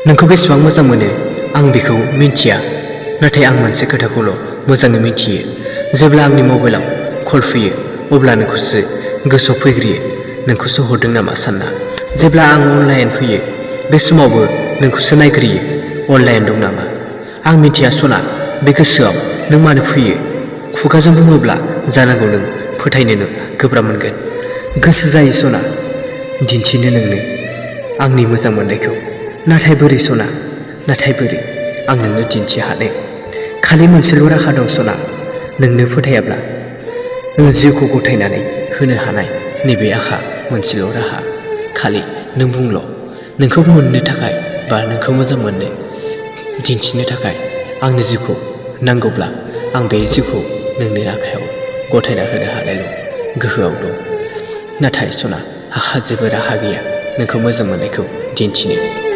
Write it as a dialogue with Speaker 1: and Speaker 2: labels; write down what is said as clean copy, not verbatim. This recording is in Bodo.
Speaker 1: नोंखौ बेसेबां मोजां मोनो आं बेखौ मिन्थिया, नाथाय आं मोनसे खोथाखौल' मोजाङै मिन्थियो। जेब्ला आंनि मबाइलाव कल फैयो अब्ला नोंखौसो गोसोआव फैग्रोयो, नोंखौसो हरदों नामा सानना। जेब्ला आं अनलाइन फैयो बे समावबो नोंखौसो नायग्रोयो, अनलाइन दं नामा। आं मिथिया सना, बे गोसोआव नों मानो फैयो। खुगाजों बुङोब्ला जानांगौ नों फोथायनो गोब्राब मोनगोन। गोसो जायो सना दिन्थिनो नोंनो आंनि मोजां मोननायखौ, नाथाय बोरै सना, नाथाय बोरै आं नोंनो दिन्थि हानो। खालि मोनसेल' राहा दं सना, नोंनो फोथायाब्ला जिउखौ गथायनानै होनो हानाय नैबे आंहा मोनसेल' राहा। खालि नों बुंल'। नोंखौ मोननो थाखाय बा नोंखौ मोजां मोननो दिन्थिनो थाखाय आंनो जिउखौ नांगौब्ला आं बे जिउखौ नोंनो आखायाव गथायना होनो हानायल' गोहोआव दं। नाथाय सना, आंहा जेबो राहा गैया नोंखौ मोजां मोननायखौ दिन्थिनो।